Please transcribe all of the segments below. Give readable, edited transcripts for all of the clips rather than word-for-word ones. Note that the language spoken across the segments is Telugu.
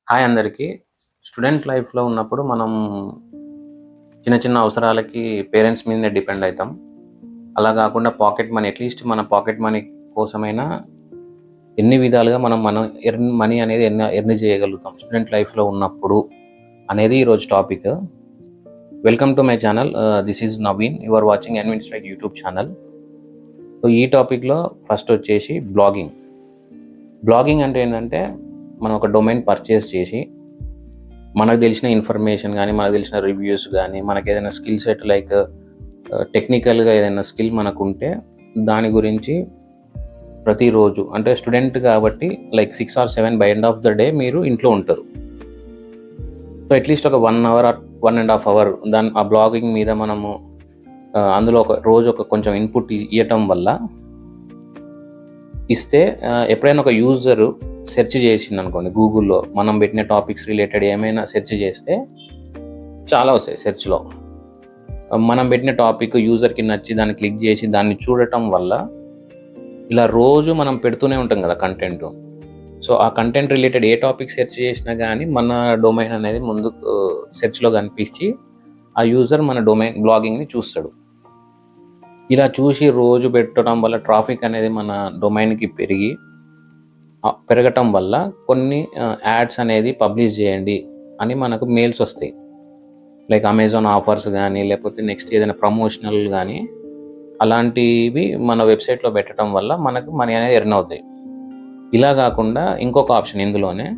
హాయ్ అందరికీ. స్టూడెంట్ లైఫ్‌లో ఉన్నప్పుడు మనం చిన్న చిన్న అవసరాలకి పేరెంట్స్ మీదనే డిపెండ్ అయితాం. అలా గాకుండా పాకెట్ మనీ అట్‌లీస్ట్ మన పాకెట్ మనీ కోసమైనా ఎన్ని విధాలుగా మనం మనీ అనేది ఎర్న్ చేయగలుగుతాం స్టూడెంట్ లైఫ్‌లో ఉన్నప్పుడు అనేది ఈరోజు topic. Welcome to my channel. This is Naveen. You are watching ఎన్విన్ స్ట్రైక్ యూట్యూబ్ ఛానల్. సో ఈ టాపిక్‌లో ఫస్ట్ వచ్చేసి బ్లాగింగ్. బ్లాగింగ్ అంటే ఏంటంటే మనం ఒక డొమైన్ పర్చేస్ చేసి మనకు తెలిసిన ఇన్ఫర్మేషన్ కానీ, మనకు తెలిసిన రివ్యూస్ కానీ, మనకు ఏదైనా స్కిల్ సెట్ లైక్ టెక్నికల్‌గా ఏదైనా స్కిల్ మనకుంటే దాని గురించి ప్రతిరోజు అంటే స్టూడెంట్ కాబట్టి like 6 or 7 by end of the day మీరు ఇంట్లో ఉంటారు. సో అట్‌లీస్ట్ ఒక 1 అవర్ ఆర్ 1½ అవర్ ఆ బ్లాగింగ్ మీద మనము అందులో రోజు కొంచెం ఇన్పుట్ ఇయ్యటం వల్ల ఇస్తే ఎప్పుడైనా ఒక యూజరు సెర్చ్ చేసిందనుకోండి గూగుల్‌లో మనం పెట్టిన టాపిక్స్ రిలేటెడ్ ఏమైనా సెర్చ్ చేస్తే చాలా వస్తాయి సెర్చ్‌లో. మనం పెట్టిన టాపిక్ యూజర్‌కి నచ్చి దాన్ని క్లిక్ చేసి దాన్ని చూడటం వల్ల ఇలా రోజు మనం పెడుతూనే ఉంటాం కదా కంటెంట్. సో ఆ కంటెంట్ రిలేటెడ్ ఏ టాపిక్ సెర్చ్ చేసినా కానీ మన డొమైన్ అనేది ముందుకు సెర్చ్‌లో కనిపించి ఆ యూజర్ మన డొమైన్ బ్లాగింగ్‌ని చూస్తాడు. ఇలా చూసి రోజు పెట్టడం వల్ల ట్రాఫిక్ అనేది మన డొమైన్‌కి పెరగటం వల్ల కొన్ని యాడ్స్ అనేది పబ్లిష్ చేయండి అని మనకు మెయిల్స్ వస్తాయి. లైక్ అమెజాన్ ఆఫర్స్ కానీ, లేకపోతే నెక్స్ట్ ఏదైనా ప్రమోషనల్ కానీ అలాంటివి మన వెబ్సైట్లో పెట్టడం వల్ల మనకు మనీ అనేది ఎర్న్ అవుతాయి. ఇలా కాకుండా ఇంకొక ఆప్షన్ ఇందులోనే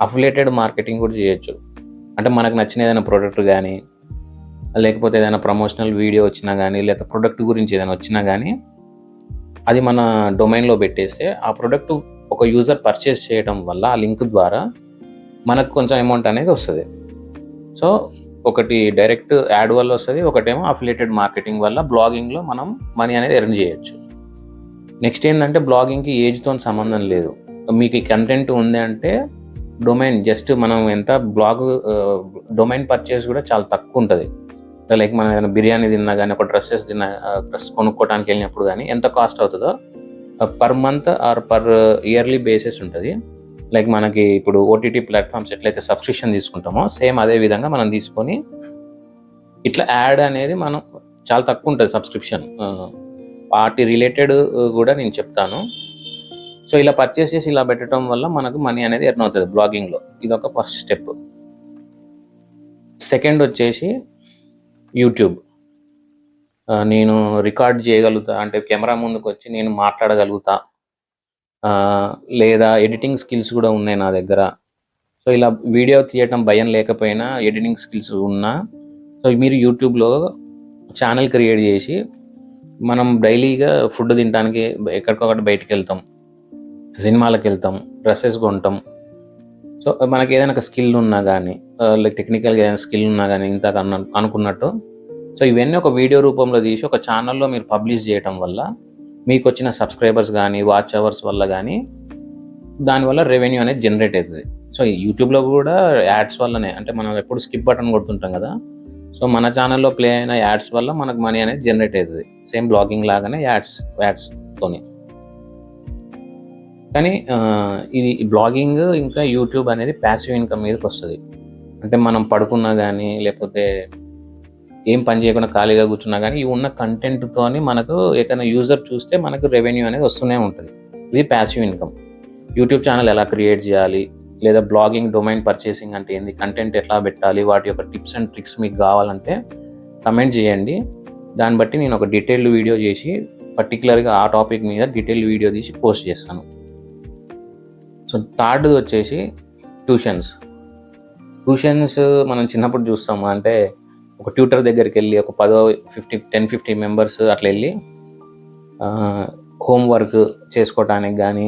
అఫిలియేటెడ్ మార్కెటింగ్ కూడా చేయొచ్చు. అంటే మనకు నచ్చిన ఏదైనా ప్రోడక్ట్ కానీ, లేకపోతే ఏదైనా ప్రమోషనల్ వీడియో వచ్చినా కానీ, లేదా ప్రొడక్ట్ గురించి ఏదైనా వచ్చినా కానీ అది మన డొమైన్లో పెట్టేస్తే ఆ ప్రొడక్ట్ ఒక యూజర్ పర్చేస్ చేయడం వల్ల ఆ లింక్ ద్వారా మనకు కొంచెం అమౌంట్ అనేది వస్తుంది. సో ఒకటి డైరెక్ట్ యాడ్ వల్ల వస్తుంది, ఒకటేమో అఫిలియేటెడ్ మార్కెటింగ్ వల్ల బ్లాగింగ్లో మనం మనీ అనేది ఎర్న్ చేయొచ్చు. నెక్స్ట్ ఏంటంటే బ్లాగింగ్కి ఏజ్తో సంబంధం లేదు. మీకు ఈ కంటెంట్ ఉంది అంటే డొమైన్ జస్ట్ మనం ఎంత డొమైన్ పర్చేస్ కూడా చాలా తక్కువ ఉంటుంది. లైక్ మనం ఏదైనా బిర్యానీ తిన్నా కానీ, ఒక డ్రెస్ కొనుక్కోవడానికి వెళ్ళినప్పుడు కానీ ఎంత కాస్ట్ అవుతుందో per month or per yearly basis ఉంటుంది. లైక్ మనకి ఇప్పుడు ఓటీటీ ప్లాట్ఫామ్స్ ఎట్లయితే సబ్స్క్రిప్షన్ తీసుకుంటామో సేమ్ అదే విధంగా మనం తీసుకొని ఇట్లా యాడ్ అనేది మనం చాలా తక్కువ ఉంటుంది సబ్స్క్రిప్షన్. వాటి రిలేటెడ్ కూడా నేను చెప్తాను. సో ఇలా పర్చేస్ చేసి ఇలా పెట్టడం వల్ల మనకు మనీ అనేది ఎర్న్ అవుతుంది బ్లాగింగ్లో. ఇదొక ఫస్ట్ స్టెప్. సెకండ్ వచ్చేసి యూట్యూబ్. నేను రికార్డ్ చేయగలుగుతా అంటే కెమెరా ముందుకు వచ్చి నేను మాట్లాడగలుగుతా, లేదా ఎడిటింగ్ స్కిల్స్ కూడా ఉన్నాయి నా దగ్గర. సో ఇలా వీడియో తీయటం భయం లేకపోయినా ఎడిటింగ్ స్కిల్స్ ఉన్నా సో మీరు యూట్యూబ్లో ఛానల్ క్రియేట్ చేసి మనం డైలీగా ఫుడ్ తినడానికి ఎక్కడికొకటి బయటికి వెళ్తాం, సినిమాలకు వెళ్తాం, డ్రెస్సెస్ కొంటాం. సో మనకి ఏదైనా ఒక స్కిల్ ఉన్నా కానీ, లైక్ టెక్నికల్గా ఏదైనా స్కిల్ ఉన్నా కానీ ఇంతకు అనుకున్నట్టు సో ఇవన్నీ ఒక వీడియో రూపంలో తీసి ఒక ఛానల్లో మీరు పబ్లిష్ చేయటం వల్ల మీకు వచ్చిన సబ్స్క్రైబర్స్ కానీ, వాచ్ అవర్స్ వల్ల కానీ దానివల్ల రెవెన్యూ అనేది జనరేట్ అవుతుంది. సో యూట్యూబ్లో కూడా యాడ్స్ వల్లనే, అంటే మనం ఎప్పుడు స్కిప్ బటన్ కొడుతుంటాం కదా, సో మన ఛానల్లో ప్లే అయిన యాడ్స్ వల్ల మనకు మనీ అనేది జనరేట్ అవుతుంది. సేమ్ బ్లాగింగ్ లాగానే యాడ్స్తోని. కానీ ఇది బ్లాగింగ్ ఇంకా యూట్యూబ్ అనేది ప్యాసివ్ ఇన్కమ్ మీదకి వస్తుంది. అంటే మనం పడుకున్నా కానీ, లేకపోతే ఏం పని చేయకుండా ఖాళీగా కూర్చున్నా కానీ ఈ ఉన్న కంటెంట్తోని మనకు ఏదైనా యూజర్ చూస్తే మనకు రెవెన్యూ అనేది వస్తూనే ఉంటుంది. ఇది ప్యాసివ్ ఇన్కమ్. యూట్యూబ్ ఛానల్ ఎలా క్రియేట్ చేయాలి, లేదా బ్లాగింగ్ డొమైన్ పర్చేసింగ్ అంటే ఏంది, కంటెంట్ ఎట్లా పెట్టాలి, వాటి యొక్క టిప్స్ అండ్ ట్రిక్స్ మీకు కావాలంటే కమెంట్ చేయండి. దాన్ని బట్టి నేను ఒక డీటెయిల్డ్ వీడియో చేసి పర్టికులర్గా ఆ టాపిక్ మీద డీటెయిల్డ్ వీడియో తీసి పోస్ట్ చేస్తాను. సో థర్డ్ వచ్చేసి ట్యూషన్స్ మనం చిన్నప్పుడు చూస్తాము. అంటే ఒక ట్యూటర్ దగ్గరికి వెళ్ళి ఒక 10-15 మెంబర్స్ అట్లా వెళ్ళి హోంవర్క్ చేసుకోవటానికి కానీ,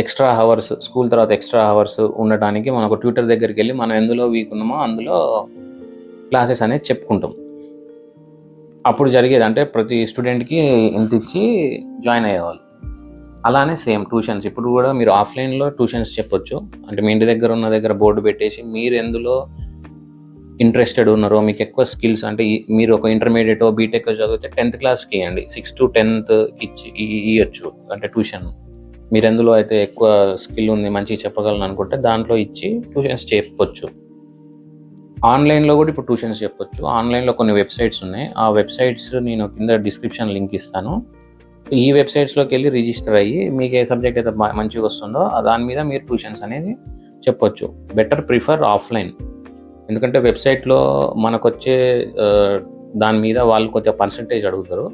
ఎక్స్ట్రా అవర్స్ స్కూల్ తర్వాత ఎక్స్ట్రా అవర్స్ ఉండటానికి మనం ఒక ట్యూటర్ దగ్గరికి వెళ్ళి మనం ఎందులో వీక్ ఉన్నామో అందులో క్లాసెస్ అనేది చెప్పుకుంటాం. అప్పుడు జరిగేది అంటే ప్రతి స్టూడెంట్కి ఇంత ఇచ్చి జాయిన్ అయ్యేవాళ్ళు. అలానే సేమ్ ట్యూషన్స్ ఇప్పుడు కూడా మీరు ఆఫ్లైన్లో ట్యూషన్స్ చెప్పొచ్చు. అంటే మీ ఇంటి దగ్గర ఉన్న దగ్గర బోర్డు పెట్టేసి మీరు ఎందులో ఇంట్రెస్టెడ్ ఉన్నారో, మీకు ఎక్కువ స్కిల్స్ అంటే మీరు ఒక ఇంటర్మీడియట్ బీటెక్ చదివితే 10th క్లాస్కి ఇవ్వండి, 6th to 10th ఇచ్చి ఇవ్వచ్చు అంటే ట్యూషన్. మీరు ఎందులో అయితే ఎక్కువ స్కిల్ ఉంది, మంచిగా చెప్పగలను అనుకుంటే దాంట్లో ఇచ్చి ట్యూషన్స్ చెప్పొచ్చు. ఆన్లైన్లో కూడా ఇప్పుడు ట్యూషన్స్ చెప్పొచ్చు. ఆన్లైన్లో కొన్ని వెబ్సైట్స్ ఉన్నాయి. ఆ వెబ్సైట్స్ నేను కింద డిస్క్రిప్షన్ లింక్ ఇస్తాను. ఈ వెబ్సైట్స్లోకి వెళ్ళి రిజిస్టర్ అయ్యి మీకు ఏ సబ్జెక్ట్ అయితే మంచిగా వస్తుందో దాని మీద మీరు ట్యూషన్స్ అనేది చెప్పొచ్చు. బెటర్ ప్రిఫర్ ఆఫ్లైన్, ఎందుకంటే వెబ్సైట్లో మనకు వచ్చే దాని మీద వాళ్ళు కొద్దిగా పర్సంటేజ్ అడుగుతారు.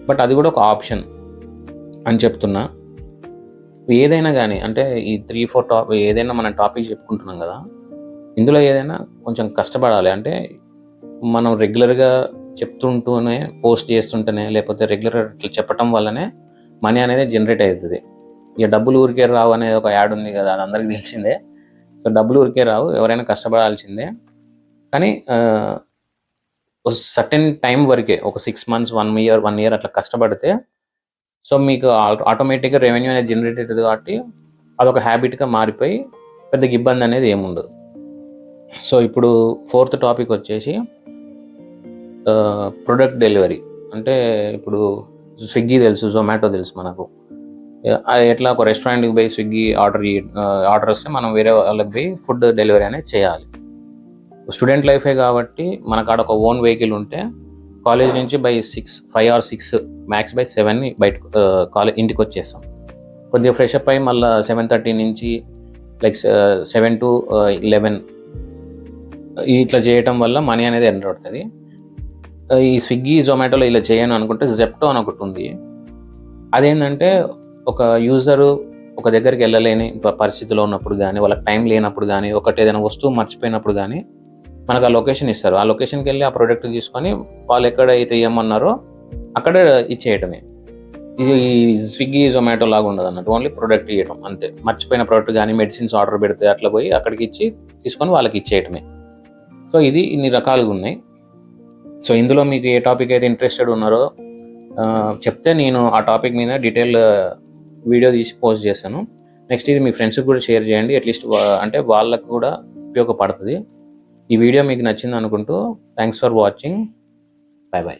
బట్ అది కూడా ఒక ఆప్షన్ అని చెప్తున్నా. ఏదైనా కానీ అంటే ఈ 3-4 ఏదైనా మనం టాపిక్ చెప్పుకుంటున్నాం కదా, ఇందులో ఏదైనా కొంచెం కష్టపడాలి. అంటే మనం రెగ్యులర్గా చెప్తుంటూనే, పోస్ట్ చేస్తుంటేనే, లేకపోతే రెగ్యులర్గా ఇట్లా చెప్పటం వల్లనే మనీ అనేది జనరేట్ అవుతుంది. ఇక డబ్బులు ఊరికే రావు అనేది ఒక యాడ్ ఉంది కదా, అది అందరికీ తెలిసిందే. సో డబ్బులు ఊరికే రావు, ఎవరైనా కష్టపడాల్సిందే. కానీ సర్టెన్ టైం వరకే, ఒక 6 months 1 year అట్లా కష్టపడితే సో మీకు ఆటోమేటిక్గా రెవెన్యూ అనేది జనరేట్ అవుతుంది. కాబట్టి అదొక హ్యాబిట్గా మారిపోయి పెద్దగా ఇబ్బంది అనేది ఏముండదు. సో ఇప్పుడు 4th టాపిక్ వచ్చేసి ప్రొడక్ట్ డెలివరీ. అంటే ఇప్పుడు స్విగ్గీ తెలుసు, జొమాటో తెలుసు మనకు. ఎట్లా ఒక రెస్టారెంట్కి పోయి స్విగ్గీ ఆర్డర్ వస్తే మనం వేరే వాళ్ళకి పోయి ఫుడ్ డెలివరీ అనేది చేయాలి. స్టూడెంట్ లైఫే కాబట్టి మనకు ఆడ ఒక ఓన్ వెహికల్ ఉంటే కాలేజ్ నుంచి బై 5 or 6 మ్యాక్స్ బై 7 బయట ఇంటికి వచ్చేస్తాం. కొద్దిగా ఫ్రెష్ అప్ అయ్యి మళ్ళీ 7:30 నుంచి లైక్ 7 to 11 ఇట్లా చేయటం వల్ల మనీ అనేది ఎర్న్ అవుతుంది. ఈ స్విగ్గీ జొమాటోలో ఇలా చేయను అనుకుంటే జెప్టో అని ఒకటి ఉంది. అదేంటంటే ఒక యూజరు ఒక దగ్గరికి వెళ్ళలేని పరిస్థితిలో ఉన్నప్పుడు కానీ, వాళ్ళకి టైం లేనప్పుడు కానీ, ఒకటి ఏదైనా వస్తువు మర్చిపోయినప్పుడు కానీ మనకు ఆ లొకేషన్ ఇస్తారు. ఆ లొకేషన్కి వెళ్ళి ఆ ప్రోడక్ట్ తీసుకొని వాళ్ళు ఎక్కడైతే ఇవ్వమన్నారో అక్కడ ఇచ్చేయటమే. ఇది స్విగ్గీ జొమాటో లాగా ఉండదు అన్నట్టు, ఓన్లీ ప్రోడక్ట్ ఇవ్వడం అంతే. మర్చిపోయిన ప్రోడక్ట్ కానీ, మెడిసిన్స్ ఆర్డర్ పెడితే అట్లా పోయి అక్కడికి ఇచ్చి తీసుకొని వాళ్ళకి ఇచ్చేయటమే. సో ఇది ఇన్ని రకాలుగా ఉన్నాయి. సో ఇందులో మీకు ఏ టాపిక్ అయితే ఇంట్రెస్టెడ్ ఉన్నారో చెప్తే నేను ఆ టాపిక్ మీద డీటెయిల్ వీడియో తీసి పోస్ట్ చేస్తాను. నెక్స్ట్ ఇది మీ ఫ్రెండ్స్కి కూడా షేర్ చేయండి, అట్లీస్ట్ అంటే వాళ్ళకు కూడా ఉపయోగపడుతుంది. ఈ వీడియో మీకు నచ్చింది అనుకుంటూ థ్యాంక్స్ ఫర్ వాచింగ్. బై.